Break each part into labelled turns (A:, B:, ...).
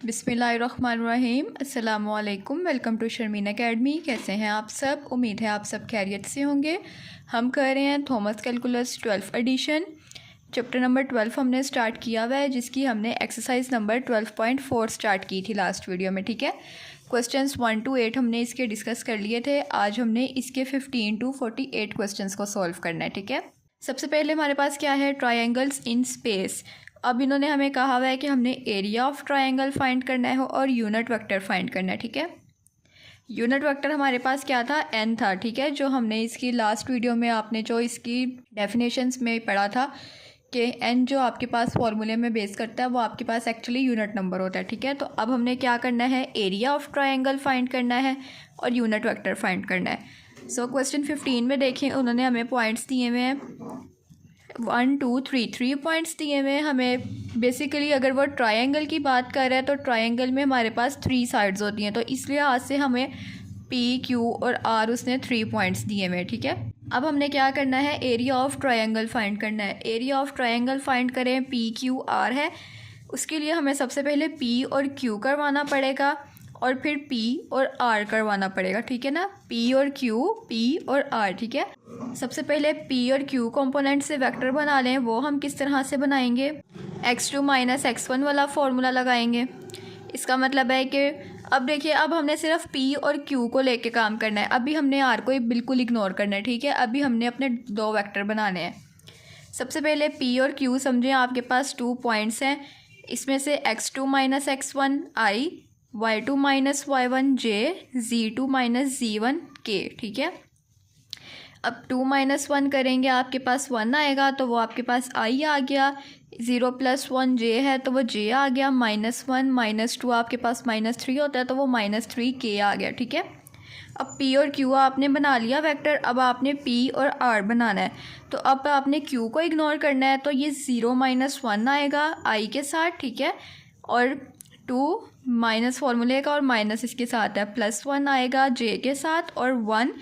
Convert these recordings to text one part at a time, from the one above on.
A: बिस्मिल्लाहिर्रहमानिर्रहीम। अस्सलामुअलैकुम। Welcome to Sharmeen Academy. कैसे हैं आप सब? उम्मीद है आप सब खैरियत से होंगे। हम कर रहे हैं Thomas calculus 12th edition. Chapter number 12 हमने स्टार्ट किया हुआ है, जिसकी हमने एक्सरसाइज नंबर 12.4 स्टार्ट की थी लास्ट वीडियो में। ठीक है, क्वेश्चंस 1 to 8 हमने इसके डिस्कस कर लिए थे। आज हमने इसके 15 to 48 क्वेश्चंस को सॉल्व करना है। ठीक है, सबसे पहले हमारे पास क्या है? Triangles in space. अब इन्होंने हमें कहा हुआ है कि हमने एरिया ऑफ ट्रायंगल फाइंड करना है और यूनिट वेक्टर फाइंड करना है। ठीक है, यूनिट वेक्टर हमारे पास क्या था? n था। ठीक है, जो हमने इसकी लास्ट वीडियो में आपने जो इसकी डेफिनेशंस में पढ़ा था कि n जो आपके पास फॉर्मूले में बेस करता है वो आपके पास एक्चुअली यूनिट नंबर होता है। ठीक है, तो अब हमने क्या करना है? एरिया ऑफ ट्रायंगल फाइंड करना है और यूनिट वेक्टर फाइंड करना है। सो क्वेश्चन 15 में देखें, उन्होंने हमें पॉइंट्स दिए हुए हैं 1 2 3 3 पॉइंट्स दिए हुए हैं हमें। बेसिकली अगर वो ट्रायंगल की बात कर रहा है तो ट्रायंगल में हमारे पास 3 साइड्स होती हैं, तो इसलिए आज से हमें P Q और R उसने 3 पॉइंट्स दिए हुए हैं। ठीक है, अब हमने क्या करना है? एरिया ऑफ ट्रायंगल फाइंड करना है। एरिया ऑफ ट्रायंगल फाइंड करें, P Q R है। उसके लिए हमें सबसे पहले P और Q करवाना पड़ेगा और फिर P और R करवाना पड़ेगा। ठीक है ना, P और Q, P और R। ठीक है, सबसे पहले P और Q कंपोनेंट से वेक्टर बना लें। वो हम किस तरह से बनाएंगे? x2 माइनस x1 वाला फॉर्मूला लगाएंगे। इसका मतलब है कि अब देखिए, अब हमने सिर्फ P और Q को लेके काम करना है। अभी हमने R को बिल्कुल इग्नोर करना है। ठीक है, अभी हमने अपने 2 वेक्टर बनाने हैं। सबसे पहले P और Q समझें, आपके पास 2 पॉइंट्स हैं। इसमें से x2 minus x1 I, y2 minus y1 j, z2 minus z1 k। ठीक है, अब 2 माइनस 1 करेंगे, आपके पास 1 आएगा तो वो आपके पास I आ गया। 0 प्लस 1 j है तो वो j आ गया। -1 -2 आपके पास -3 होता है तो वो -3k आ गया। ठीक है, अब P और Q आपने बना लिया वेक्टर। अब आपने P और R बनाना है, तो अब आपने Q को इग्नोर करना है। तो ये 0 - 1 आएगा I के साथ। ठीक है, और 2 माइनस फार्मूले का और माइनस इसके साथ है, +1 आएगा J के साथ और 1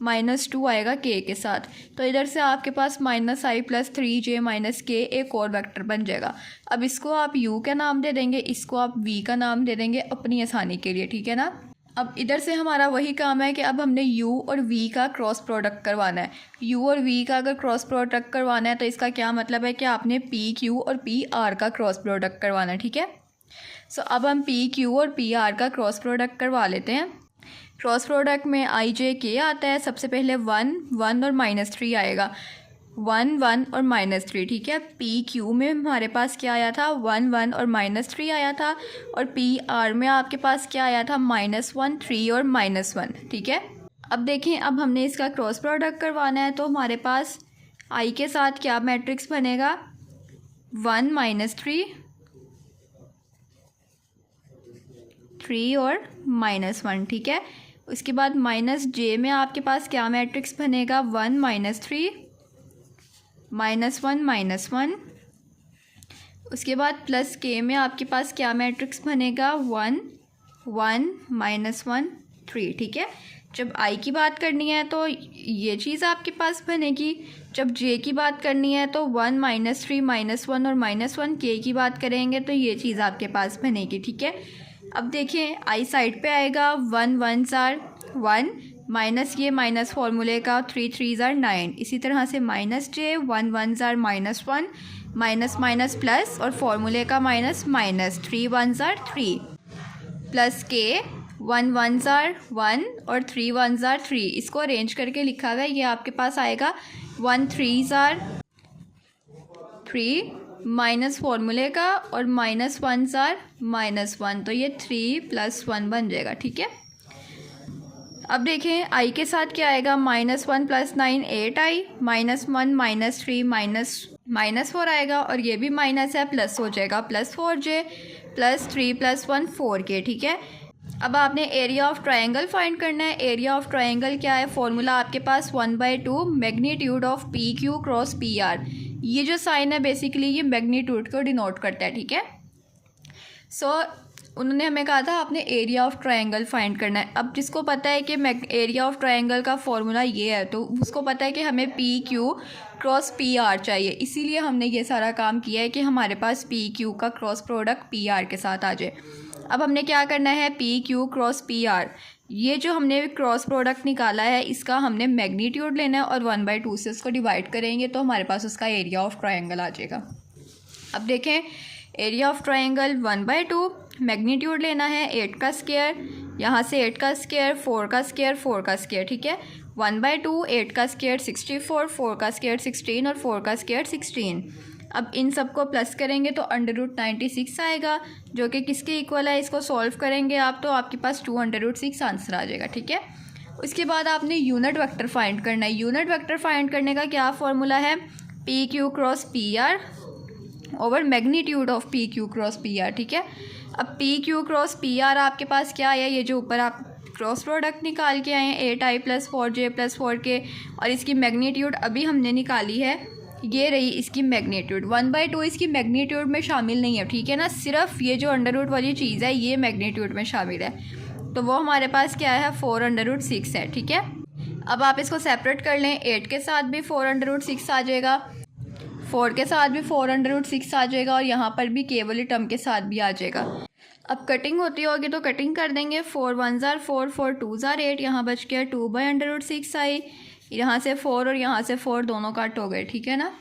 A: -2 आएगा K के साथ। तो इधर से आपके पास -I + 3J - K एक और वेक्टर बन जाएगा। अब इसको आप U का नाम दे देंगे, इसको आप V का नाम दे देंगे अपनी आसानी के लिए। ठीक है ना, अब इधर से हमारा वही काम है कि अब हमने U और V का क्रॉस प्रोडक्ट करवाना है। U और V का अगर क्रॉस प्रोडक्ट करवाना है तो इसका क्या मतलब है कि आपने P Q और P R का क्रॉस प्रोडक्ट करवाना है। ठीक है, सो अब हम P Q और P R का क्रॉस प्रोडक्ट करवा लेते हैं। क्रॉस प्रोडक्ट में I J K आता है। सबसे पहले 1 1 और -3 आएगा, 1 1 और -3। ठीक है, P Q में हमारे पास क्या आया था? 1 1 और -3 आया था। और P R में आपके पास क्या आया था? -1 3 और -1। ठीक है, अब देखें, अब हमने इसका क्रॉस प्रोडक्ट करवाना है तो हमारे पास I के साथ क्या मैट्रिक्स बनेगा? 1 -3 3 और -1। ठीक है, उसके बाद -J में आपके पास क्या मैट्रिक्स बनेगा? 1 -3 -1 -1। उसके बाद +K में आपके पास क्या मैट्रिक्स बनेगा? 1 1 -1 3। ठीक है, जब I की बात करनी है तो ये चीज़ आपके पास बनेगी। जब J की बात करनी है तो 1 -3 -1 और -1। K की बात करेंगे तो ये चीज़ आपके पास बनेगी। ठीक है, अब देखें, I साइड पे आएगा, 1 1s are 1 माइनस ये माइनस फार्मूले का 3 3s are 9। इसी तरह से -J 1 1s are -1 minus minus plus और फार्मूले का minus 3 1s are 3 +K 1 1s are 1 और 3 1s are 3। इसको अरेंज करके लिखा हुआ है, ये आपके पास आएगा 1 3s are 3 माइनस फार्मूले का और -1s are -1, तो ये 3 + 1 बन जाएगा। ठीक है, अब देखें I के साथ क्या आएगा? -1 + 9 8I, -1 -3 -4 आएगा और ये भी माइनस है, प्लस हो जाएगा, +4J +3 + 1 4K। ठीक है, अब आपने एरिया ऑफ ट्रायंगल फाइंड करना है। एरिया ऑफ ट्रायंगल क्या है? फॉर्मूला आपके पास 1/2 magnitude of PQ cross PR। ये जो साइन है बेसिकली ये मैग्नीट्यूड को डिनोट करता है। ठीक है, सो उन्होंने हमें कहा था आपने एरिया ऑफ ट्रायंगल फाइंड करना है। अब जिसको पता है कि एरिया ऑफ ट्रायंगल का फॉर्मूला ये है तो उसको पता है कि हमें P Q cross P are चाहिए, इसीलिए हमने ये सारा काम किया है कि हमारे पास पी क्यू का क्रॉस प्रोडक्ट पी आर के साथ आ जाए। अब हमने क्या करना है, P Q cross P are, ये जो हमने क्रॉस प्रोडक्ट निकाला है इसका हमने मैग्नीट्यूड लेना है और 1/2 से उसको डिवाइड करेंगे तो हमारे पास उसका एरिया ऑफ ट्रायंगल आ जाएगा। अब देखें, एरिया ऑफ ट्रायंगल 1/2, मैग्नीट्यूड लेना है 8 का स्क्वायर, यहाँ से 8 का स्क्वायर, 4 का स्क्वायर, 4 का स्क्वायर, ठीक है। 1/2, 8 का स्क्वायर 64, 4 का स्क्वायर 16 और 4 का स्क्वायर 16। अब इन सबको प्लस करेंगे तो √96 आएगा, जो कि किसके इक्वल है, इसको सॉल्व करेंगे आप तो आपके पास 2√6 आंसर आ जाएगा, ठीक है। उसके बाद आपने यूनिट वेक्टर फाइंड करना है। यूनिट वेक्टर फाइंड करने का क्या फार्मूला है, P Q cross P are over magnitude of P Q cross P are, ठीक है। अब P Q cross P are आपके पास क्या है, ये जो ऊपर आप क्रॉस प्रोडक्ट निकाल के आए हैं 8i + 4j + 4k, और इसकी मैग्नीट्यूड अभी हमने निकाली है, ये रही इसकी मैग्नीट्यूड। 1/2 इसकी मैग्नीट्यूड में शामिल नहीं है, ठीक है ना, सिर्फ ये जो अंडर रूट वाली चीज़ है ये मैग्नीट्यूड में शामिल है, तो वो हमारे पास क्या है 4√6 है, ठीक है। अब आप इसको सेपरेट कर लें, 8 के साथ भी 4√6 आ जाएगा, 4 के साथ भी 4√6 आ जाएगा और यहाँ पर भी के वाली टर्म के साथ भी आ जाएगा। अब कटिंग होती होगी तो कटिंग कर देंगे, 4 1s are 4, 4 2s are 8, यहाँ बच गया 2/√6 आई, यहाँ से 4 और यहाँ से 4 दोनों कट हो गए, ठीक है ना।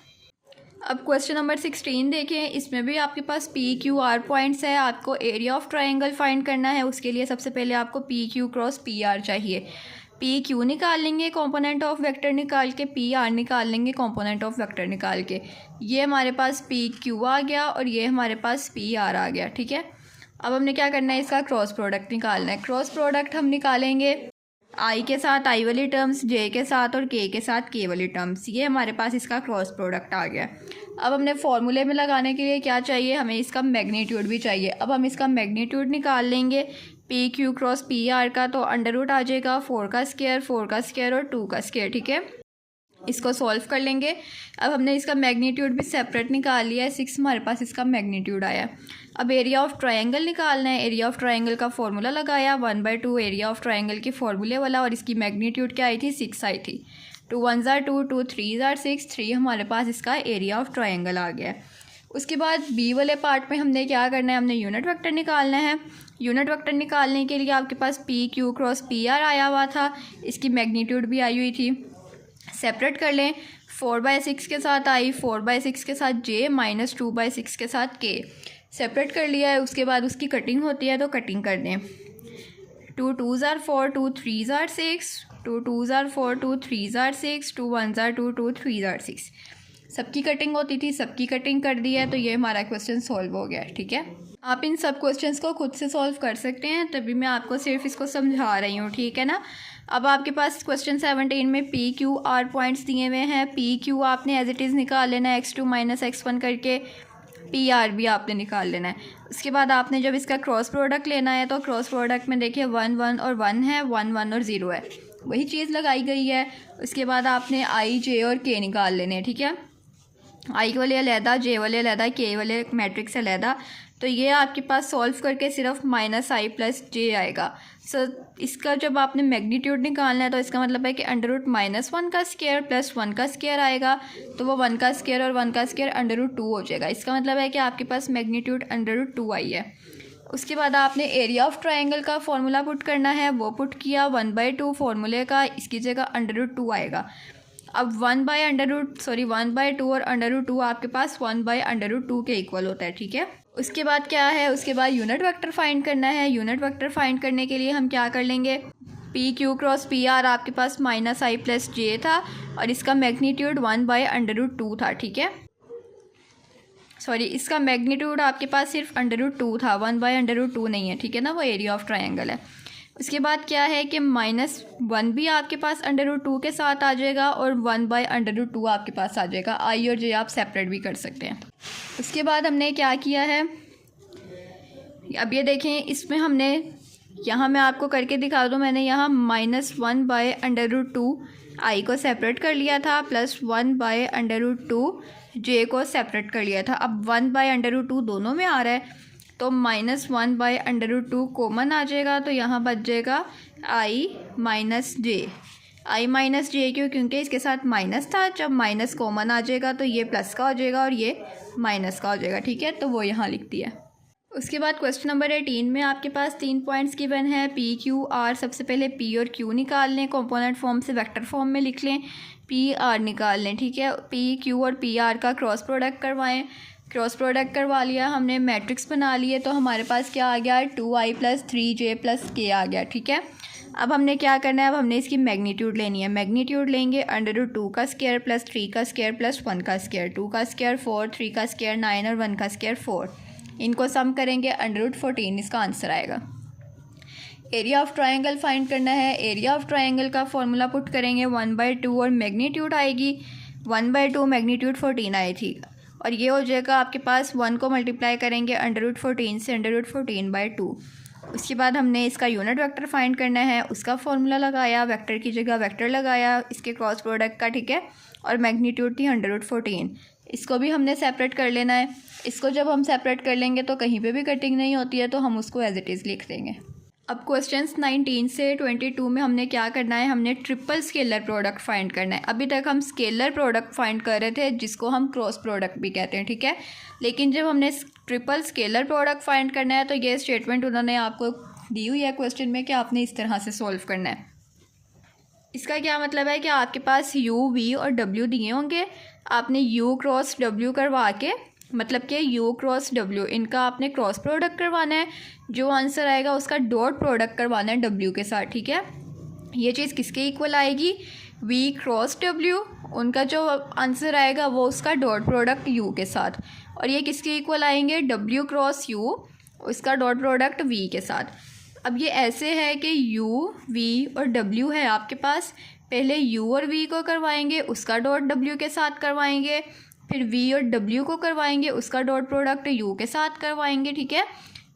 A: अब क्वेश्चन नंबर 16 देखें, इसमें भी आपके पास पी क्यू आर पॉइंट्स है, आपको एरिया ऑफ ट्रायंगल फाइंड करना है। उसके लिए सबसे पहले आपको P Q cross P are चाहिए। पी क्यू निकाल लेंगे कंपोनेंट ऑफ वेक्टर निकाल के, पी आर निकाल लेंगे कंपोनेंट ऑफ वेक्टर निकाल के। ये हमारे पास पी क्यू आ गया और ये हमारे पास पी आर आ गया, ठीक है। अब हमने क्या करना है, इसका क्रॉस प्रोडक्ट निकालना है। क्रॉस प्रोडक्ट हम निकालेंगे आई के साथ आई वाली टर्म्स, जे के साथ और के साथ के वाली टर्म्स, ये हमारे पास इसका क्रॉस प्रोडक्ट आ गया। अब हमने फॉर्मूले में लगाने के लिए क्या चाहिए, हमें इसका मैग्नीट्यूड भी चाहिए। अब हम इसका मैग्नीट्यूड निकाल लेंगे P Q cross P are का, तो अंडर रूट आ जाएगा 4 का स्क्वायर, 4 का स्क्वायर और 2 का स्क्वायर, ठीक है। इसको सॉल्व कर लेंगे। अब हमने इसका मैग्नीट्यूड भी सेपरेट निकाल लिया है, 6 हमारे पास इसका मैग्नीट्यूड आया। अब एरिया ऑफ ट्रायंगल निकालना है। एरिया ऑफ ट्रायंगल का फॉर्मूला लगाया 1/2 एरिया ऑफ ट्रायंगल के फॉर्मूले वाला, और इसकी मैग्नीट्यूड क्या आई थी, 6 आई थी। 2 1s are 2, 2 3s are 6, 3 हमारे पास इसका एरिया ऑफ ट्रायंगल आ गया। उसके बाद बी वाले पार्ट में हमने क्या करना है, हमने यूनिट वेक्टर निकालना है। यूनिट वेक्टर निकालने के लिए आपके पास P Q cross P R आया हुआ था, इसकी मैग्नीट्यूड भी आई हुई थी। सेपरेट कर लें, 4/6 के साथ आई, 4/6 के साथ जे, -2/6 के साथ के, सेपरेट कर लिया है। उसके बाद उसकी कटिंग होती है तो कटिंग कर दें। 2 2s are 4, 2 3s are 6, 2 2s are 4, 2 3s are 6, 2 1s are 2, 2 3s are 6। सबकी कटिंग होती थी, सबकी कटिंग कर दी है, तो ये हमारा क्वेश्चन सॉल्व हो गया, ठीक है। आप इन सब क्वेश्चंस को खुद से सॉल्व कर सकते हैं, तभी मैं आपको सिर्फ इसको समझा रही हूँ, ठीक है ना। अब आपके पास क्वेश्चन 17 में पी क्यू आर पॉइंट्स दिए हुए हैं। पी क्यू आपने एज इट इज़ निकाल लेना है x2 - x1 करके, पी आर भी आपने निकाल लेना है। उसके बाद आपने जब इसका क्रॉस प्रोडक्ट लेना है तो क्रॉस प्रोडक्ट में देखिए 1 1 और 1 है, 1 1 और 0 है, वही चीज़ लगाई गई है। उसके बाद आपने आई, जे और के निकाल लेने हैं, ठीक है। आई वाले अलहदा, जे वाले अलहदा, के वाले मैट्रिक्स अलहदा। तो ये आपके पास सॉल्व करके सिर्फ -i + j आएगा। सो इसका जब आपने मैग्नीट्यूड निकालना है तो इसका मतलब है कि √-1 का स्क्वायर + 1 का स्क्वायर आएगा, तो वो 1 का स्क्वायर और 1 का स्क्वायर √2 हो जाएगा। इसका मतलब है कि आपके पास मैग्नीट्यूड √2 आई है। उसके बाद आपने एरिया ऑफ ट्रायंगल का फॉर्मूला पुट करना है, वो पुट किया 1/2 फॉर्मूले का, इसकी जगह √2 आएगा। अब 1/2 और √2 आपके पास 1/√2 के इक्वल होता है, ठीक है। उसके बाद क्या है, उसके बाद यूनिट वेक्टर फाइंड करना है। यूनिट वेक्टर फाइंड करने के लिए हम क्या कर लेंगे, P Q cross P are आपके पास -i + j था और इसका मैग्नीट्यूड 1/√2 था, ठीक है। सॉरी, इसका मैग्नीट्यूड आपके पास सिर्फ √2 था, 1/√2 नहीं है, ठीक है ना, वो एरिया ऑफ ट्रायंगल है। उसके बाद क्या है कि -1 भी आपके पास √2 के साथ आ जाएगा और 1/√2 आपके पास आ जाएगा। आई और जे आप सेपरेट भी कर सकते हैं। उसके बाद हमने क्या किया है, अब ये देखें, इसमें हमने यहाँ मैं आपको करके दिखा दूँ, मैंने यहाँ -1/√2 आई को सेपरेट कर लिया था, +1/√2 जे को सेपरेट कर लिया था। अब 1/√2 दोनों में आ रहा है, तो -1/√2 कॉमन आ जाएगा, तो यहाँ बच जाएगा i minus J. I minus J क्यों? क्योंकि इसके साथ माइनस था, जब माइनस कॉमन आ जाएगा तो ये प्लस का हो जाएगा और ये माइनस का हो जाएगा, ठीक है। तो वो यहाँ लिख दिया। उसके बाद क्वेश्चन नंबर 18 में आपके पास 3 पॉइंट्स गिवन है, पी क्यू आर। सबसे पहले पी और क्यू निकाल लें, कंपोनेंट फॉर्म से वेक्टर फॉर्म में लिख लें, पी आर निकाल लें, ठीक है। पी क्यू और पी आर का क्रॉस प्रोडक्ट करवाएं। क्रॉस प्रोडक्ट करवा लिया हमने, मैट्रिक्स बना लिए, तो हमारे पास क्या आ गया? 2i + 3j + k आ गया, ठीक है। अब हमने क्या करना है? अब हमने इसकी मैग्नीट्यूड लेनी है। मैग्नीट्यूड लेंगे √2 का स्क्वायर + 3 का स्क्वायर + 1 का स्क्वायर। 2 का स्क्वायर 4, 3 का स्क्वायर 9 और 1 का स्क्वायर 4। इनको सम करेंगे, √14 इसका आंसर आएगा। एरिया ऑफ ट्रायंगल फाइंड करना है। एरिया ऑफ ट्रायंगल का फॉर्मूला पुट करेंगे, 1/2 और मैग्नीट्यूड आएगी 1/2, मैग्नीट्यूड 14 आई थी, और ये हो जाएगा आपके पास 1 को मल्टीप्लाई करेंगे √14 से √14/2। उसके बाद हमने इसका यूनिट वेक्टर फाइंड करना है, उसका फॉर्मूला लगाया, वेक्टर की जगह वेक्टर लगाया इसके क्रॉस प्रोडक्ट का, ठीक है। और मैग्नीट्यूड थी 114। इसको भी हमने सेपरेट कर लेना है। इसको जब हम सेपरेट कर लेंगे तो कहीं पे भी कटिंग नहीं होती है, तो हम उसको एज इट इज़ लिख देंगे। अब क्वेश्चंस 19 से 22 में हमने क्या करना है? हमने ट्रिपल स्केलर प्रोडक्ट फाइंड करना है। अभी तक हम स्केलर प्रोडक्ट फाइंड कर रहे थे, जिसको हम क्रॉस प्रोडक्ट भी कहते हैं, ठीक है। लेकिन जब हमने ट्रिपल स्केलर प्रोडक्ट फाइंड करना है, तो ये स्टेटमेंट उन्होंने आपको दी हुई है क्वेश्चन में कि आपने इस तरह से सॉल्व करना है। इसका क्या मतलब है कि आपके पास u, v और w दिए होंगे, आपने u क्रॉस w करवा के, मतलब कि u क्रॉस w, इनका आपने क्रॉस प्रोडक्ट करवाना है। जो आंसर आएगा उसका डॉट प्रोडक्ट करवाना है w के साथ, ठीक है। ये चीज़ किसके इक्वल आएगी? v क्रॉस w, उनका जो आंसर आएगा वो उसका डॉट प्रोडक्ट u के साथ। और ये किसके इक्वल आएंगे? w क्रॉस u, उसका डॉट प्रोडक्ट v के साथ। अब ये ऐसे है कि u, v और w है आपके पास, पहले u और v को करवाएंगे, उसका डॉट w के साथ करवाएंगे, फिर v और w को करवाएंगे, उसका डॉट प्रोडक्ट u के साथ करवाएंगे, ठीक है।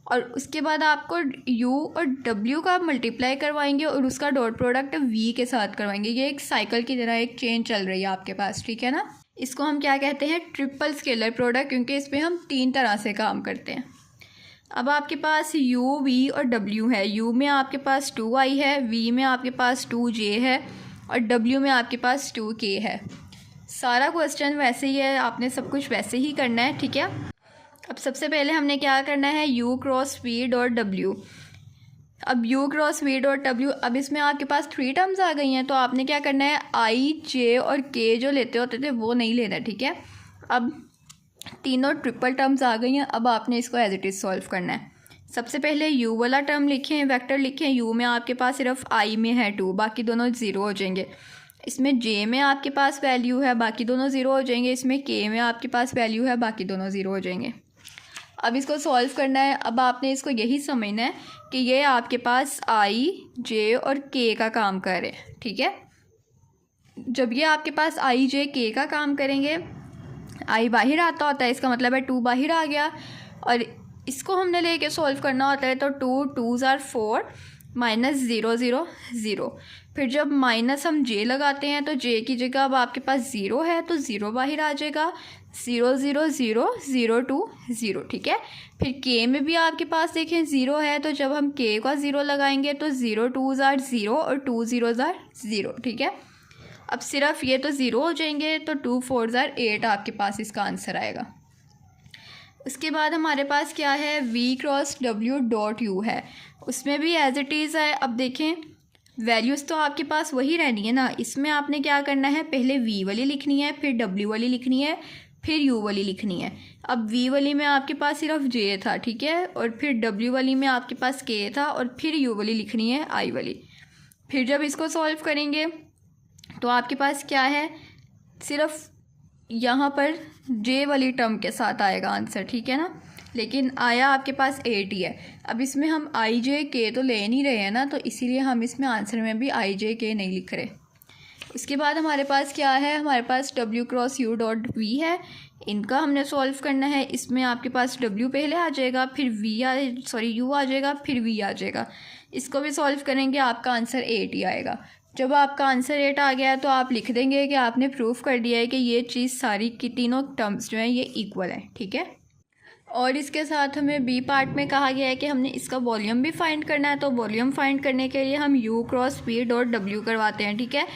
A: और उसके बाद आपको u और w का मल्टीप्लाई करवाएंगे और उसका डॉट प्रोडक्ट v के साथ करवाएंगे। ये एक साइकिल की तरह एक चेन चल रही है आपके पास, ठीक है ना। इसको हम क्या कहते हैं? ट्रिपल स्केलर प्रोडक्ट, क्योंकि इसमें हम 3 तरह से काम करते हैं। अब आपके पास u, v और w है। u में आपके पास 2i है, v में आपके पास 2j है और w में आपके पास 2k है। सारा क्वेश्चन वैसे ही है, आपने सब कुछ वैसे ही करना है, ठीक है। अब सबसे पहले हमने क्या करना है? u cross v dot w। अब u cross v dot w, अब इसमें आपके पास 3 टर्म्स आ गई हैं, तो आपने क्या करना है? i, j और k जो लेते होते थे वो नहीं लेना, ठीक है। अब तीनों ट्रिपल टर्म्स आ गई हैं, अब आपने इसको एज इट इज़ सॉल्व करना है। सबसे पहले u वाला टर्म लिखें, वेक्टर लिखें। u में आपके पास सिर्फ i में है 2, बाकी दोनों ज़ीरो हो जाएंगे। इसमें j में आपके पास वैल्यू है, बाकी दोनों ज़ीरो हो जाएंगे। इसमें k में आपके पास वैल्यू है, बाकी दोनों ज़ीरो हो जाएंगे। अब इसको सॉल्व करना है। अब आपने इसको यही समझना है कि ये आपके पास i, j और k का काम कर रहे हैं, ठीक है। जब ये आपके पास i, j, k का काम करेंगे, i बाहर आता होता है, इसका मतलब है 2 बाहर आ गया, और इसको हमने लेके सॉल्व करना होता है। तो 2 2s are 4 -0 0 0। फिर जब माइनस हम j लगाते हैं तो j की जगह अब आपके पास 0 है, तो 0 बाहर आ जाएगा। 0 0 0 0 2 0, ठीक है। फिर k में भी आपके पास देखें 0 है, तो जब हम k का 0 लगाएंगे तो 0 2s are 0 और 2 0s are 0, ठीक है। अब सिर्फ ये तो 0 हो जाएंगे, तो 2 4s are 8 आपके पास इसका आंसर आएगा। उसके बाद हमारे पास क्या है? v cross w dot u है, उसमें भी एज इट इज़ है। अब देखें वैल्यूज़ तो आपके पास वही रहनी है ना। इसमें आपने क्या करना है? पहले v वाली लिखनी है, फिर w वाली लिखनी है, फिर u वाली लिखनी है। अब v वाली में आपके पास सिर्फ j था, ठीक है, और फिर w वाली में आपके पास k था, और फिर u वाली लिखनी है i वाली। फिर जब इसको सॉल्व करेंगे तो आपके पास क्या है? सिर्फ यहाँ पर j वाली टर्म के साथ आएगा आंसर, ठीक है ना। लेकिन आया आपके पास 8 ही है। अब इसमें हम i, j, k तो ले नहीं रहे हैं ना, तो इसीलिए हम इसमें आंसर में भी i, j, k नहीं लिख रहे। उसके बाद हमारे पास क्या है? हमारे पास w cross u dot v है, इनका हमने सॉल्व करना है। इसमें आपके पास w पहले आ जाएगा, फिर u आ जाएगा, फिर v आ जाएगा। इसको भी सॉल्व करेंगे, आपका आंसर 8 ही आएगा। जब आपका आंसर 8 आ गया है तो आप लिख देंगे कि आपने प्रूफ कर दिया है कि ये चीज़ सारी की तीनों टर्म्स जो हैं ये इक्वल है, ठीक है। और इसके साथ हमें बी पार्ट में कहा गया है कि हमने इसका वॉल्यूम भी फाइंड करना है। तो वॉल्यूम फाइंड करने के लिए हम u cross v dot w करवाते हैं, ठीक है।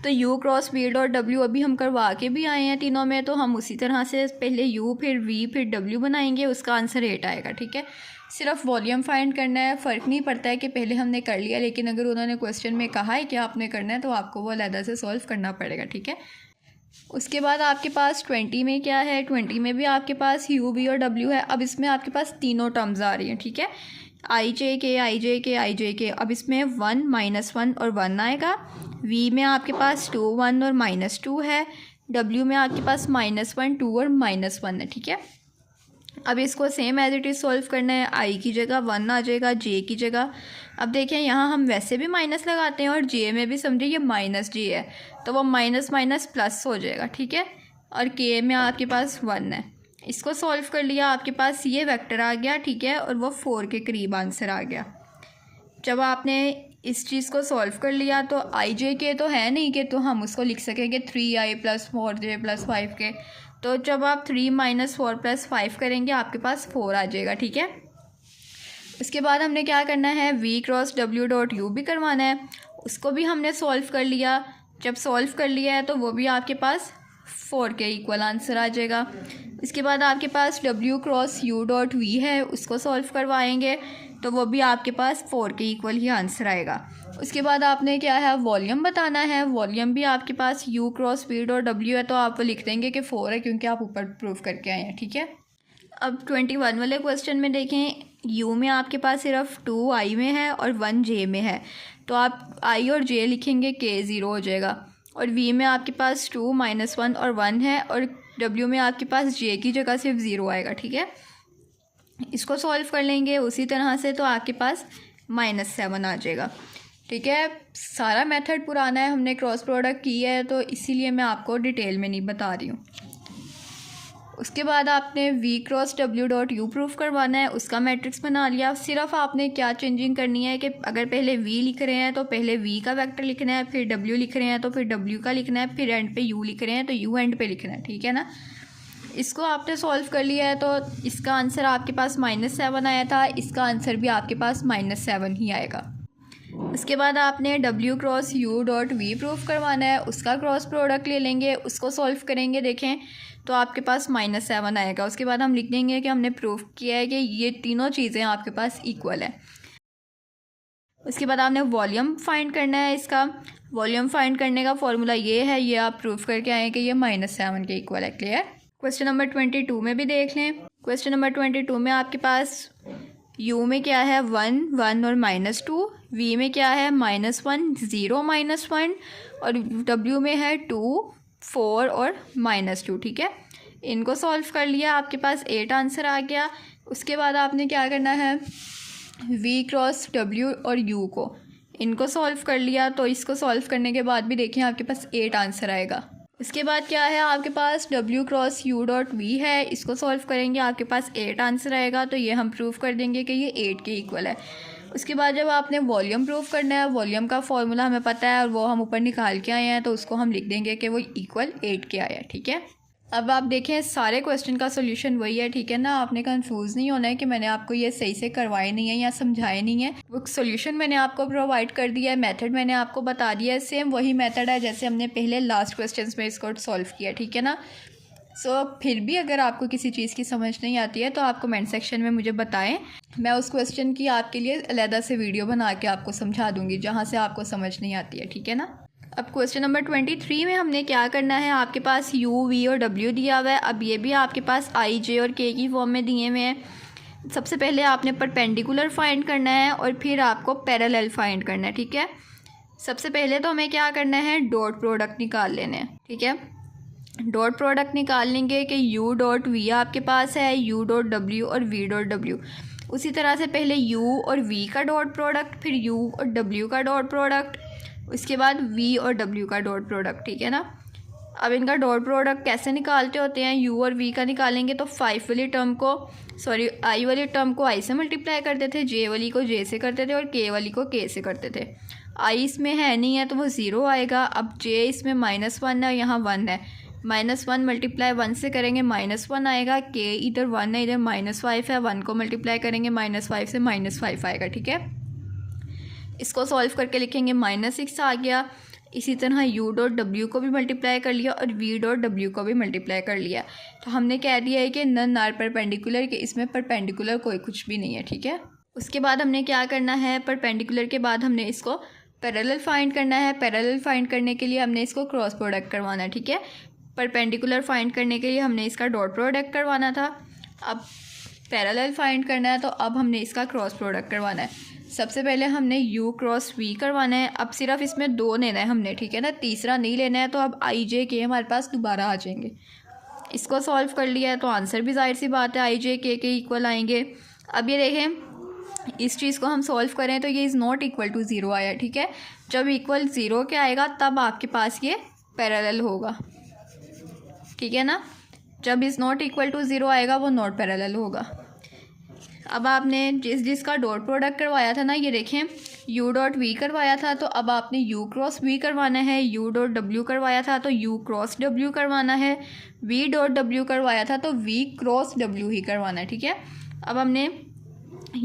A: तो u cross v dot w अभी हम करवा के भी आए हैं तीनों में, तो हम उसी तरह से पहले u फिर v फिर w बनाएंगे, उसका आंसर 8 आएगा, ठीक है। सिर्फ वॉल्यूम फाइंड करना है, फ़र्क नहीं पड़ता है कि पहले हमने कर लिया, लेकिन अगर उन्होंने क्वेश्चन में कहा है कि आपने करना है तो आपको वो अलग से सॉल्व करना पड़ेगा, ठीक है। उसके बाद आपके पास 20 में क्या है, 20 में भी आपके पास u v और w है। अब इसमें आपके पास तीनों टर्म्स आ रही हैं, ठीक है, i j k। अब इसमें 1 -1 और 1 आएगा। v में आपके पास 2 1 और -2 है। w में आपके पास -1 2 और -1 है, ठीक है। अब इसको same as it is solve करना है। i की जगह 1 आ जाएगा, j की जगह। अब देखें यहाँ हम वैसे भी माइनस लगाते हैं और j में भी समझिए ये -j है, तो वो माइनस माइनस प्लस हो जाएगा, ठीक है। और k में आपके पास 1 है। इसको सॉल्व कर लिया, आपके पास ये वेक्टर आ गया, ठीक है, और वो 4 के करीब आंसर आ गया। जब आपने इस चीज़ को सॉल्व कर लिया तो i j k तो है नहीं कि तो हम उसको लिख सकेंगे 3i + 4j + 5k। तो जब आप 3 - 4 + 5 करेंगे आपके पास 4 आ जाएगा, ठीक है। उसके बाद हमने क्या करना है, v cross w dot u भी करवाना है। उसको भी हमने सॉल्व कर लिया। जब सॉल्व कर लिया है तो वो भी आपके पास 4 के इक्वल आंसर आ जाएगा। इसके बाद आपके पास w cross u dot v है, उसको सॉल्व करवाएंगे तो वो भी आपके पास 4 के इक्वल ही आंसर आएगा। उसके बाद आपने क्या है, वॉल्यूम बताना है। वॉल्यूम भी आपके पास u cross v dot w है, तो आप लिख देंगे कि 4 है क्योंकि आप ऊपर प्रूफ करके आए हैं, ठीक है। अब 21 वाले क्वेश्चन में देखें, u में आपके पास सिर्फ 2 i में है और 1 j में है, तो आप i और j लिखेंगे, k 0 हो जाएगा। और v में आपके पास 2 -1 और 1 है, और w में आपके पास j की जगह सिर्फ 0 आएगा, ठीक है। इसको सॉल्व कर लेंगे उसी तरह से, तो आपके पास -7 आ जाएगा, ठीक है। सारा मेथड पुराना है, हमने क्रॉस प्रोडक्ट की है, तो इसीलिए मैं आपको डिटेल में नहीं बता रही हूँ। उसके बाद आपने v cross w dot u proof करवाना है, उसका मैट्रिक्स बना लिया। सिर्फ आपने क्या चेंजिंग करनी है कि अगर पहले v लिख रहे हैं तो पहले v का वेक्टर लिखना है, फिर w लिख रहे हैं तो फिर w का लिखना है, फिर एंड पे u लिख रहे हैं तो u एंड पे लिखना है, ठीक है ना। इसको आपने सॉल्व कर लिया है, तो इसका आंसर आपके पास -7 आया था, इसका आंसर भी आपके पास -7 ही आएगा। उसके बाद आपने w cross u dot v proof करवाना है, उसका क्रॉस प्रोडक्ट ले लेंगे, उसको सॉल्व करेंगे, देखें तो आपके पास -7 आएगा। उसके बाद हम लिख देंगे कि हमने प्रूफ किया है कि ये तीनों चीज़ें आपके पास इक्वल है। उसके बाद आपने वॉल्यूम फाइंड करना है। इसका वॉल्यूम फाइंड करने का फॉर्मूला ये है, ये आप प्रूफ करके आए कि ये -7 के इक्वल है। क्लियर। क्वेश्चन नंबर 22 में भी देख लें। क्वेश्चन नंबर 22 में आपके पास u में क्या है, 1 1 और -2, v में क्या है, -1 0 -1, और w में है 2 4 और -2, ठीक है। इनको सॉल्व कर लिया, आपके पास 8 आंसर आ गया। उसके बाद आपने क्या करना है, v क्रॉस w और u को इनको सॉल्व कर लिया, तो इसको सॉल्व करने के बाद भी देखें आपके पास 8 आंसर आएगा। इसके बाद क्या है, आपके पास w cross u dot v है, इसको सॉल्व करेंगे आपके पास 8 आंसर आएगा, तो ये हम प्रूफ कर देंगे कि ये 8 के इक्वल है। उसके बाद जब आपने वॉल्यूम प्रूफ करना है, वॉल्यूम का फॉर्मूला हमें पता है और वो हम ऊपर निकाल के आए हैं, तो उसको हम लिख देंगे कि वो इक्वल 8 के आया, ठीक है। अब आप देखें सारे क्वेश्चन का सोल्यूशन वही है, ठीक है ना। आपने कंफ्यूज नहीं होना है कि मैंने आपको ये सही से करवाए नहीं है या समझाए नहीं है। वो सोल्यूशन मैंने आपको प्रोवाइड कर दिया है, मेथड मैंने आपको बता दिया है, सेम वही मेथड है जैसे हमने पहले लास्ट क्वेश्चन में इसको सॉल्व किया, ठीक है ना। फिर भी अगर आपको किसी चीज़ की समझ नहीं आती है तो आप कमेंट सेक्शन में मुझे बताएं, मैं उस क्वेश्चन की आपके लिए अलग से वीडियो बना के आपको समझा दूंगी जहाँ से आपको समझ नहीं आती है, ठीक है ना। अब क्वेश्चन नंबर 23 में हमने क्या करना है, आपके पास u v और w दिया हुआ है। अब ये भी आपके पास i j और k की फॉर्म में दिए हुए हैं। सबसे पहले आपने परपेंडिकुलर फाइंड करना है और फिर आपको पैरेलल फाइंड करना है, ठीक है। सबसे पहले तो हमें क्या करना है, डॉट प्रोडक्ट निकाल लेने हैं, ठीक है। डॉट प्रोडक्ट निकाल लेंगे कि u डॉट v आपके पास है, u डॉट w और v डॉट w। उसी तरह से पहले u और v का डॉट प्रोडक्ट, फिर u और w का डॉट प्रोडक्ट, उसके बाद v और w का डॉट प्रोडक्ट, ठीक है ना। अब इनका डॉट प्रोडक्ट कैसे निकालते होते हैं, u और v का निकालेंगे तो 5 वाली टर्म को i वाली टर्म को i से मल्टीप्लाई करते थे, j वाली को j से करते थे और k वाली को k से करते थे। i इसमें है नहीं है तो वो 0 आएगा। अब j इसमें -1 है, यहाँ 1 है, -1 मल्टीप्लाई 1 से करेंगे -1 आएगा। के इधर 1 है, इधर -5 है, 1 को मल्टीप्लाई करेंगे -5 से -5 आएगा। ठीक है, इसको सॉल्व करके लिखेंगे -6 आ गया। इसी तरह u डॉट w को भी मल्टीप्लाई कर लिया और v डॉट w को भी मल्टीप्लाई कर लिया। तो हमने कह दिया है कि नन आर परपेंडिकुलर, कि इसमें परपेंडिकुलर कोई कुछ भी नहीं है। ठीक है, उसके बाद हमने क्या करना है, परपेंडिकुलर के बाद हमने इसको पैरेलल फाइंड करना है। पैरेलल फाइंड करने के लिए हमने इसको क्रॉस प्रोडक्ट करवाना है। ठीक है, परपेंडिकुलर फाइंड करने के लिए हमने इसका डॉट प्रोडक्ट करवाना था, अब पैरेलल फाइंड करना है तो अब हमने इसका क्रॉस प्रोडक्ट करवाना है। सबसे पहले हमने u क्रॉस v करवाना है। अब सिर्फ इसमें 2 लेना है हमने, ठीक है ना, तीसरा नहीं लेना है। तो अब i j k हमारे पास दोबारा आ जाएंगे। इसको सॉल्व कर लिया है तो आंसर भी जाहिर सी बात है i j k के इक्वल आएंगे। अब ये देखें, इस चीज़ को हम सॉल्व करें तो ये इज़ नॉट इक्वल टू 0 आया। ठीक है, जब इक्वल 0 के आएगा तब आपके पास ये पैरेलल होगा। ठीक है ना, जब इज़ नॉट इक्वल टू 0 आएगा वो नॉट पैरेलल होगा। अब आपने जिसका डॉट प्रोडक्ट करवाया था ना, ये देखें u डॉट v करवाया था, तो अब आपने u क्रॉस v करवाना है। u डॉट w करवाया था तो u क्रॉस w करवाना है। v डॉट w करवाया था तो v क्रॉस w ही करवाना है। ठीक है, अब हमने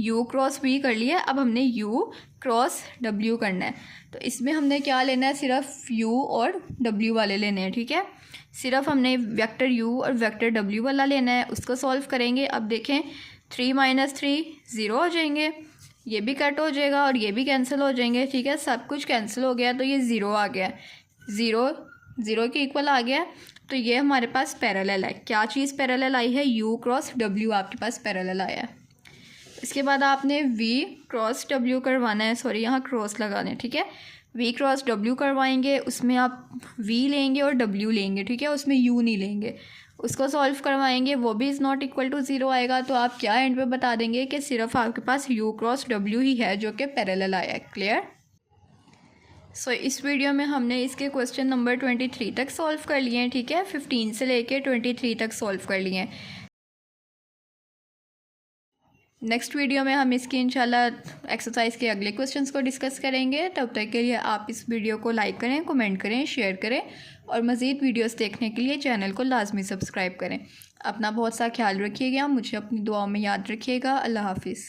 A: u क्रॉस v कर लिया, अब हमने u क्रॉस w करना है। तो इसमें हमने क्या लेना है, सिर्फ u और w वाले लेने हैं। ठीक है, सिर्फ हमने वेक्टर u और वेक्टर w वाला लेना है, उसको सॉल्व करेंगे। अब देखें 3 - 3 0 हो जाएंगे, ये भी कट हो जाएगा और ये भी कैंसिल हो जाएंगे। ठीक है, सब कुछ कैंसिल हो गया तो ये 0 आ गया, 0 के इक्वल आ गया। तो ये हमारे पास पैरेलल है। क्या चीज़ पैरेलल आई है, u क्रॉस w आपके पास पैरेलल आया है। इसके बाद आपने v क्रॉस w करवाना है, सॉरी यहाँ क्रॉस लगाना है। ठीक है, v क्रॉस w करवाएंगे, उसमें आप v लेंगे और w लेंगे। ठीक है, उसमें u नहीं लेंगे, उसको सॉल्व करवाएंगे, वो भी इज़ नॉट इक्वल टू 0 आएगा। तो आप क्या एंड पे बता देंगे कि सिर्फ आपके पास u क्रॉस w ही है जो कि पैरेलल आया है। क्लियर। सो इस वीडियो में हमने इसके क्वेश्चन नंबर 23 तक सॉल्व कर लिए हैं। ठीक है, 15 से लेके 23 तक सॉल्व कर लिए हैं। नेक्स्ट वीडियो में हम इसकी इंशाल्लाह एक्सरसाइज के अगले क्वेश्चंस को डिस्कस करेंगे। तब तक के लिए आप इस वीडियो को लाइक करें, कमेंट करें, शेयर करें और मज़ीद वीडियोस देखने के लिए चैनल को लाजमी सब्सक्राइब करें। अपना बहुत सा ख्याल रखिएगा, मुझे अपनी दुआओं में याद रखिएगा। अल्लाह हाफिज़।